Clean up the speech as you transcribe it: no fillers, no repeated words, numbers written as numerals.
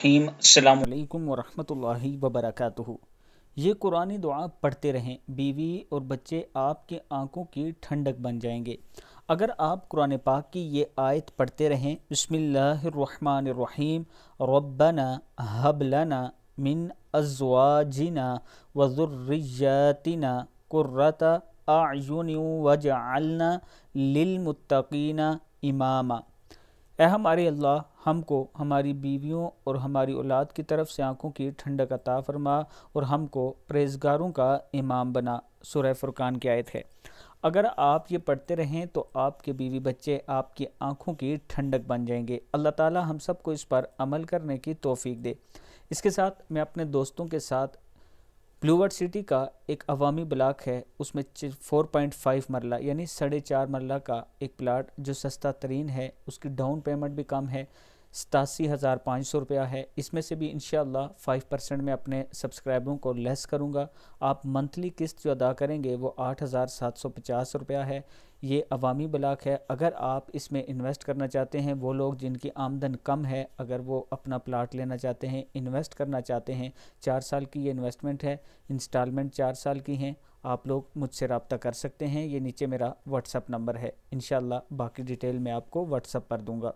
السلام علیکم ورحمۃ اللہ وبرکاتہ۔ یہ قرآنی دعا پڑھتے رہیں، بیوی اور بچے آپ کی آنکھوں کی ٹھنڈک بن جائیں گے۔ اگر آپ قرآن پاک کی یہ آیت پڑھتے رہیں، بسم اللہ الرحمن الرحیم، ربنا ہب لنا من ازواجنا وذریاتنا قرۃ اعین وجعلنا للمتقین اماما۔ اے ہمارے اللہ، ہم کو ہماری بیویوں اور ہماری اولاد کی طرف سے آنکھوں کی ٹھنڈک عطا فرما اور ہم کو پرہیزگاروں کا امام بنا۔ سورہ فرقان کی آیت ہے۔ اگر آپ یہ پڑھتے رہیں تو آپ کے بیوی بچے آپ کی آنکھوں کی ٹھنڈک بن جائیں گے۔ اللہ تعالی ہم سب کو اس پر عمل کرنے کی توفیق دے۔ اس کے ساتھ میں اپنے دوستوں کے ساتھ بلو ورڈ سٹی کا ایک عوامی بلاک ہے، اس میں 4.5 مرلہ یعنی 4.5 مرلہ کا ایک پلاٹ جو سستا ترین ہے، اس کی ڈاؤن پیمنٹ بھی کم ہے، 87,500 روپیہ ہے۔ اس میں سے بھی انشاءاللہ 5% میں اپنے سبسکرائبروں کو لیس کروں گا۔ آپ منتھلی قسط جو ادا کریں گے وہ 8,750 روپیہ ہے۔ یہ عوامی بلاک ہے۔ اگر آپ اس میں انویسٹ کرنا چاہتے ہیں، وہ لوگ جن کی آمدن کم ہے، اگر وہ اپنا پلاٹ لینا چاہتے ہیں، انویسٹ کرنا چاہتے ہیں، 4 سال کی یہ انویسٹمنٹ ہے، انسٹالمنٹ 4 سال کی ہیں، آپ لوگ مجھ سے رابطہ کر سکتے ہیں۔ یہ نیچے میرا واٹس ایپ نمبر ہے، انشاءاللہ باقی ڈیٹیل میں آپ کو واٹس ایپ پر دوں گا۔